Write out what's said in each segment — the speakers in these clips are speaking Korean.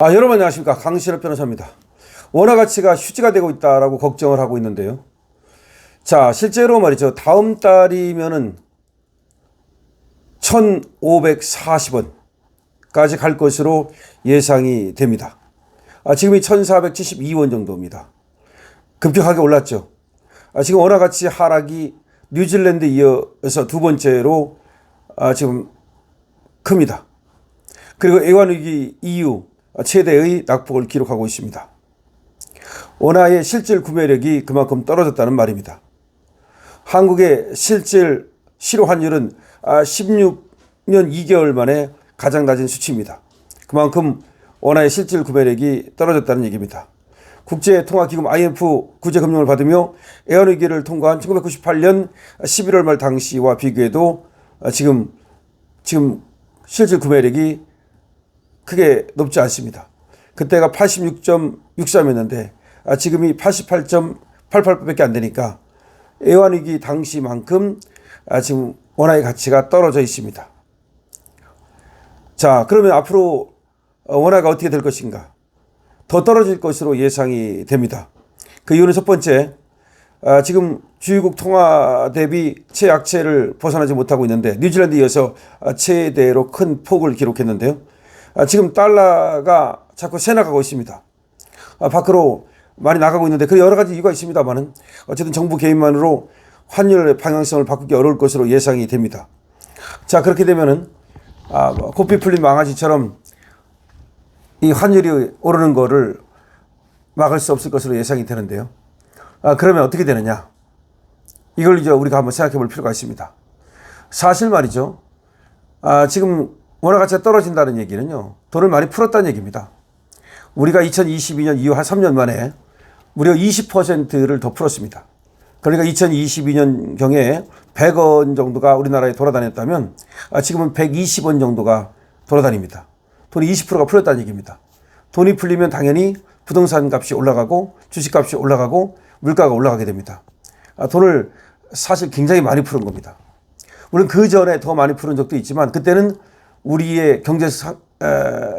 여러분 안녕하십니까. 강신업 변호사입니다. 원화 가치가 휴지가 되고 있다라고 걱정을 하고 있는데요. 자, 실제로 말이죠. 다음 달이면은 1,540원까지 갈 것으로 예상이 됩니다. 지금이 1,472원 정도입니다. 급격하게 올랐죠. 지금 원화 가치 하락이 뉴질랜드 이어서 두 번째로 지금 큽니다. 그리고 애완위기 이후 최대의 낙폭을 기록하고 있습니다. 원화의 실질 구매력이 그만큼 떨어졌다는 말입니다. 한국의 실질 실효 환율은 16년 2개월 만에 가장 낮은 수치입니다. 그만큼 원화의 실질 구매력이 떨어졌다는 얘기입니다. 국제통화기금 IMF 구제금융을 받으며 애완위기를 통과한 1998년 11월 말 당시와 비교해도 지금 실질 구매력이 크게 높지 않습니다. 그때가 86.63이었는데 지금이 88.88밖에 안 되니까 애완위기 당시만큼 지금 원화의 가치가 떨어져 있습니다. 자, 그러면 앞으로 원화가 어떻게 될 것인가? 더 떨어질 것으로 예상이 됩니다. 그 이유는 첫 번째, 지금 주유국 통화 대비 최약체를 벗어나지 못하고 있는데 뉴질랜드에 이어서 최대로 큰 폭을 기록했는데요. 지금 달러가 자꾸 새 나가고 있습니다. 밖으로 많이 나가고 있는데 그 여러 가지 이유가 있습니다만은 어쨌든 정부 개입만으로 환율의 방향성을 바꾸기 어려울 것으로 예상이 됩니다. 자, 그렇게 되면은 고삐 풀린 망아지처럼 이 환율이 오르는 거를 막을 수 없을 것으로 예상이 되는데요. 그러면 어떻게 되느냐? 이걸 이제 우리가 한번 생각해 볼 필요가 있습니다. 사실 말이죠. 지금 원화 가치가 떨어진다는 얘기는요, 돈을 많이 풀었다는 얘기입니다. 우리가 2022년 이후 한 3년 만에 무려 20%를 더 풀었습니다. 그러니까 2022년경에 100원 정도가 우리나라에 돌아다녔다면 지금은 120원 정도가 돌아다닙니다. 돈이 20%가 풀렸다는 얘기입니다. 돈이 풀리면 당연히 부동산 값이 올라가고 주식값이 올라가고 물가가 올라가게 됩니다. 돈을 사실 굉장히 많이 푸는 겁니다. 물론 그 전에 더 많이 푸는 적도 있지만 그때는 우리의 경제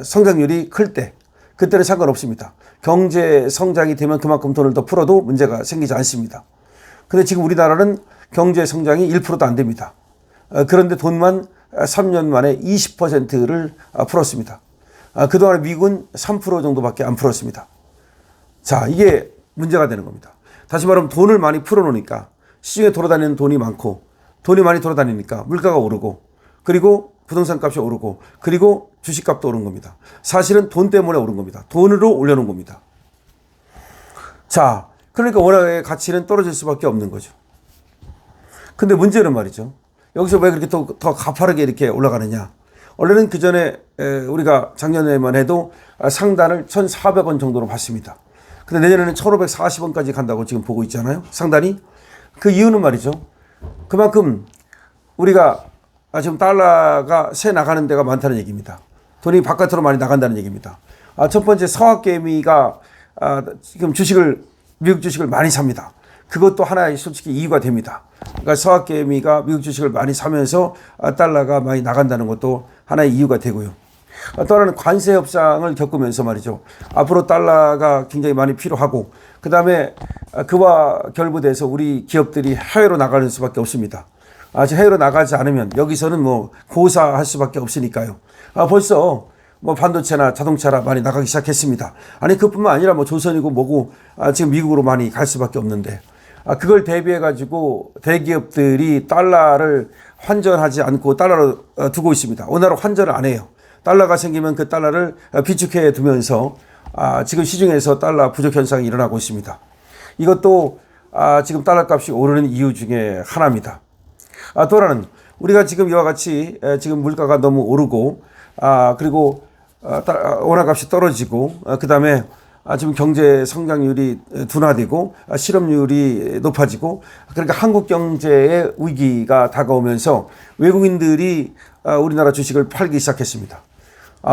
성장률이 클 때, 그때는 상관없습니다. 경제 성장이 되면 그만큼 돈을 더 풀어도 문제가 생기지 않습니다. 근데 지금 우리나라는 경제 성장이 1%도 안 됩니다. 그런데 돈만 3년 만에 20%를 풀었습니다. 그동안에 미국은 3% 정도밖에 안 풀었습니다. 자, 이게 문제가 되는 겁니다. 다시 말하면 돈을 많이 풀어놓으니까 시중에 돌아다니는 돈이 많고 돈이 많이 돌아다니니까 물가가 오르고 그리고 부동산 값이 오르고 그리고 주식값도 오른 겁니다. 사실은 돈 때문에 오른 겁니다. 돈으로 올려놓은 겁니다. 자, 그러니까 원화의 가치는 떨어질 수밖에 없는 거죠. 근데 문제는 말이죠. 여기서 왜 그렇게 더 가파르게 이렇게 올라가느냐. 원래는 그 전에 우리가 작년에만 해도 상단을 1,400원 정도로 봤습니다. 근데 내년에는 1,540원까지 간다고 지금 보고 있잖아요. 상단이. 그 이유는 말이죠. 그만큼 우리가 지금 달러가 새 나가는 데가 많다는 얘기입니다. 돈이 바깥으로 많이 나간다는 얘기입니다. 첫 번째 서학개미가 지금 미국 주식을 많이 삽니다. 그것도 하나의 솔직히 이유가 됩니다. 그러니까 서학개미가 미국 주식을 많이 사면서 달러가 많이 나간다는 것도 하나의 이유가 되고요. 또 하나는 관세 협상을 겪으면서 말이죠. 앞으로 달러가 굉장히 많이 필요하고 그 다음에 그와 결부돼서 우리 기업들이 해외로 나가는 수밖에 없습니다. 해외로 나가지 않으면 여기서는 고사할 수밖에 없으니까요. 벌써 반도체나 자동차나 많이 나가기 시작했습니다. 그뿐만 아니라 조선이고 뭐고 지금 미국으로 많이 갈 수밖에 없는데 그걸 대비해 가지고 대기업들이 달러를 환전하지 않고 달러로 두고 있습니다. 원화로 환전을 안 해요. 달러가 생기면 그 달러를 비축해 두면서 지금 시중에서 달러 부족 현상이 일어나고 있습니다. 이것도 지금 달러 값이 오르는 이유 중에 하나입니다. 또 하나는 우리가 지금 이와 같이 지금 물가가 너무 오르고 그리고 원화 값이 떨어지고 그 다음에 지금 경제 성장률이 둔화되고 실업률이 높아지고 그러니까 한국 경제의 위기가 다가오면서 외국인들이 우리나라 주식을 팔기 시작했습니다.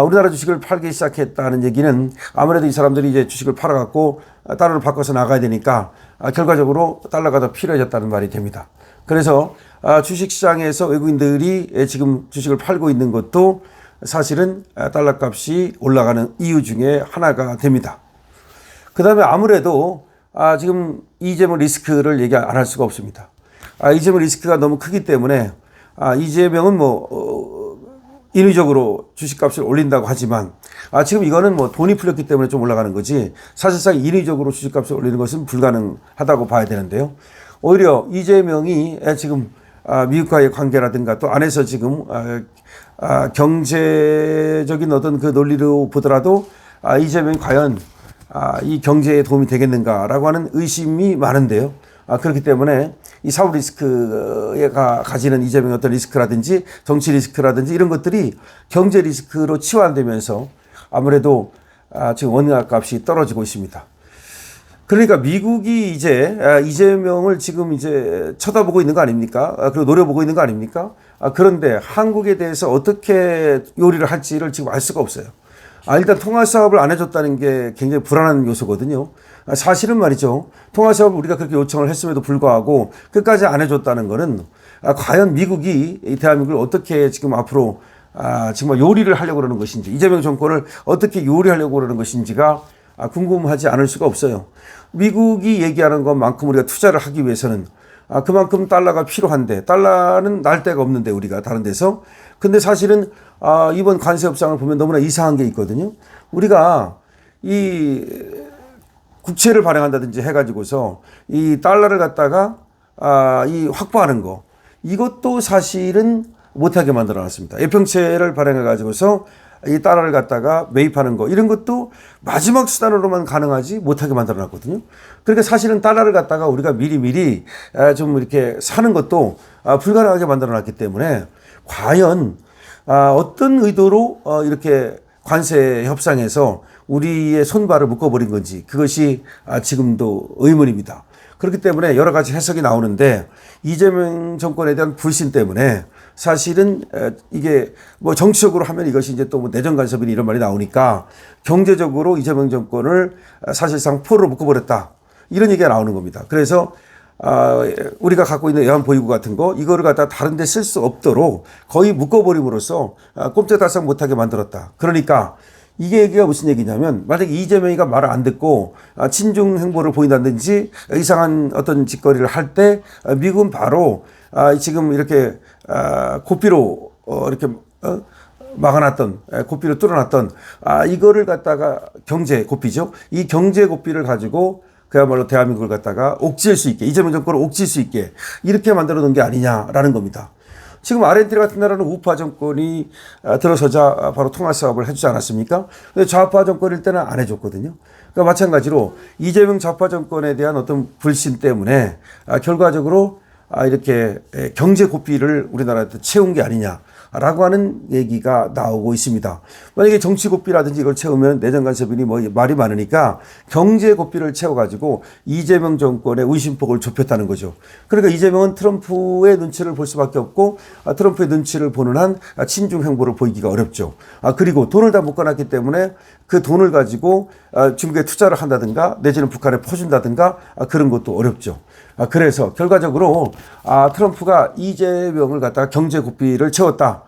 우리나라 주식을 팔기 시작했다는 얘기는 아무래도 이 사람들이 이제 주식을 팔아갖고 달러를 바꿔서 나가야 되니까 결과적으로 달러가 더 필요해졌다는 말이 됩니다. 그래서 주식시장에서 외국인들이 지금 주식을 팔고 있는 것도 사실은 달러 값이 올라가는 이유 중에 하나가 됩니다. 그 다음에 아무래도 지금 이재명 리스크를 얘기 안 할 수가 없습니다. 이재명 리스크가 너무 크기 때문에 이재명은 인위적으로 주식값을 올린다고 하지만 지금 이거는 돈이 풀렸기 때문에 좀 올라가는 거지 사실상 인위적으로 주식값을 올리는 것은 불가능하다고 봐야 되는데요. 오히려 이재명이 지금 미국과의 관계라든가 또 안에서 지금 경제적인 어떤 그 논리로 보더라도 이재명이 과연 이 경제에 도움이 되겠는가라고 하는 의심이 많은데요. 그렇기 때문에 이 사법 리스크가 가지는 이재명의 어떤 리스크라든지 정치 리스크라든지 이런 것들이 경제 리스크로 치환되면서 아무래도 지금 원화 값이 떨어지고 있습니다. 그러니까 미국이 이제 이재명을 지금 이제 쳐다보고 있는 거 아닙니까? 그리고 노려보고 있는 거 아닙니까? 그런데 한국에 대해서 어떻게 요리를 할지를 지금 알 수가 없어요. 일단 통화 사업을 안 해줬다는 게 굉장히 불안한 요소거든요. 사실은 말이죠. 통화 사업을 우리가 그렇게 요청을 했음에도 불구하고 끝까지 안 해줬다는 거는 과연 미국이 이 대한민국을 어떻게 지금 앞으로 정말 요리를 하려고 그러는 것인지 이재명 정권을 어떻게 요리하려고 그러는 것인지가 궁금하지 않을 수가 없어요. 미국이 얘기하는 것만큼 우리가 투자를 하기 위해서는 그만큼 달러가 필요한데 달러는 날 데가 없는데 우리가 다른 데서 근데 사실은 이번 관세 협상을 보면 너무나 이상한 게 있거든요. 우리가 이 국채를 발행한다든지 해가지고서 이 달러를 갖다가 이 확보하는 거 이것도 사실은 못하게 만들어놨습니다. 예평채를 발행해가지고서 이 달러를 갖다가 매입하는 거 이런 것도 마지막 수단으로만 가능하지 못하게 만들어놨거든요. 그러니까 사실은 달러를 갖다가 우리가 미리 좀 이렇게 사는 것도 불가능하게 만들어놨기 때문에 과연 어떤 의도로 이렇게 관세 협상에서 우리의 손발을 묶어버린 건지 그것이 지금도 의문입니다. 그렇기 때문에 여러 가지 해석이 나오는데 이재명 정권에 대한 불신 때문에 사실은 이게 정치적으로 하면 이것이 이제 또 내정 간섭이니 이런 말이 나오니까 경제적으로 이재명 정권을 사실상 포로로 묶어버렸다 이런 얘기가 나오는 겁니다. 그래서 우리가 갖고 있는 외환보유고 같은 거 이거를 갖다 다른 데 쓸 수 없도록 거의 묶어버림으로써 꼼짝달싹 못하게 만들었다. 그러니까 이게 얘기가 무슨 얘기냐면 만약에 이재명이가 말을 안 듣고 친중 행보를 보인다든지 이상한 어떤 짓거리를 할 때 미국은 바로 지금 이렇게 고삐로 이렇게 막아놨던 고삐로 뚫어놨던 이거를 갖다가 경제 고삐죠. 이 경제 고삐를 가지고 그야말로 대한민국을 갖다가 옥죄일 수 있게 이재명 정권을 옥죄일 수 있게 이렇게 만들어 놓은 게 아니냐라는 겁니다. 지금 아르헨티나 같은 나라는 우파 정권이 들어서자 바로 통화 사업을 해주지 않았습니까? 근데 좌파 정권일 때는 안 해줬거든요. 그러니까 마찬가지로 이재명 좌파 정권에 대한 어떤 불신 때문에 결과적으로 이렇게 경제 고삐를 우리나라한테 채운 게 아니냐라고 하는 얘기가 나오고 있습니다. 만약에 정치 고삐라든지 이걸 채우면 내정 간섭이니 말이 많으니까 경제 고삐를 채워가지고 이재명 정권의 운신폭을 좁혔다는 거죠. 그러니까 이재명은 트럼프의 눈치를 볼 수밖에 없고 트럼프의 눈치를 보는 한 친중 행보를 보이기가 어렵죠. 그리고 돈을 다 묶어놨기 때문에 그 돈을 가지고 중국에 투자를 한다든가 내지는 북한에 퍼준다든가 그런 것도 어렵죠. 그래서 결과적으로 트럼프가 이재명을 갖다가 경제 고삐를 채웠다.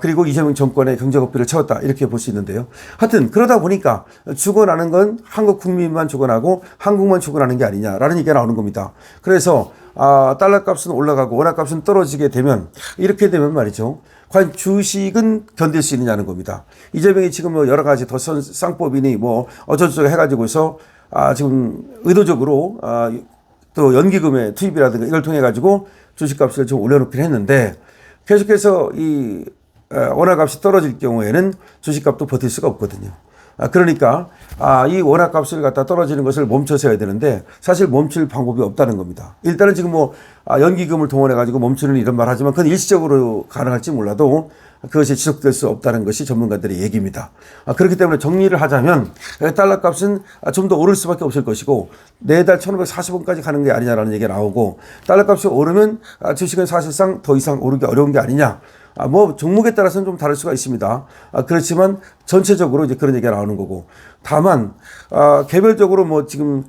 그리고 이재명 정권의 경제 고삐를 채웠다. 이렇게 볼 수 있는데요. 하여튼 그러다 보니까 죽어나는 건 한국 국민만 죽어나고 한국만 죽어나는 게 아니냐라는 얘기가 나오는 겁니다. 그래서 달러 값은 올라가고 원화 값은 떨어지게 되면 이렇게 되면 말이죠. 과연 주식은 견딜 수 있느냐는 겁니다. 이재명이 지금 여러 가지 더 쌍법이니 어쩌고저쩌고 해가지고서 지금 의도적으로 또 연기금의 투입이라든가 이걸 통해 가지고 주식값을 좀 올려놓긴 했는데 계속해서 이 원화값이 떨어질 경우에는 주식값도 버틸 수가 없거든요. 그러니까 이 원화값을 갖다 떨어지는 것을 멈춰서 해야 되는데 사실 멈출 방법이 없다는 겁니다. 일단은 지금 연기금을 동원해 가지고 멈추는 이런 말 하지만 그건 일시적으로 가능할지 몰라도 그것이 지속될 수 없다는 것이 전문가들의 얘기입니다. 그렇기 때문에 정리를 하자면 달러 값은 좀 더 오를 수밖에 없을 것이고 내달 1540원까지 가는 게 아니냐라는 얘기가 나오고 달러 값이 오르면 주식은 사실상 더 이상 오르기 어려운 게 아니냐. 뭐 종목에 따라서는 좀 다를 수가 있습니다. 그렇지만 전체적으로 이제 그런 얘기가 나오는 거고, 다만 개별적으로 뭐 지금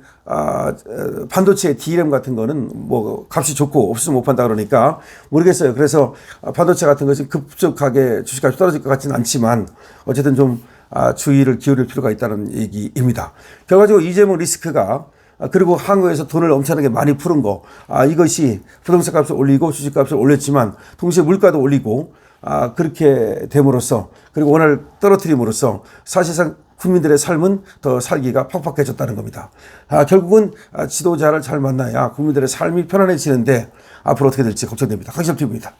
반도체 DRAM 같은 거는 뭐 값이 좋고 없으면 못 판다 그러니까 모르겠어요. 그래서 반도체 같은 것은 급속하게 주식값이 떨어질 것 같지는 않지만 어쨌든 좀 주의를 기울일 필요가 있다는 얘기입니다. 결과적으로 이재명 리스크가 그리고 한국에서 돈을 엄청나게 많이 푸른 거, 이것이 부동산 값을 올리고 주식 값을 올렸지만 동시에 물가도 올리고 그렇게 됨으로써, 그리고 원화를 떨어뜨림으로써 사실상 국민들의 삶은 더 살기가 팍팍해졌다는 겁니다. 결국은 지도자를 잘 만나야 국민들의 삶이 편안해지는데 앞으로 어떻게 될지 걱정됩니다. 강시엽TV입니다.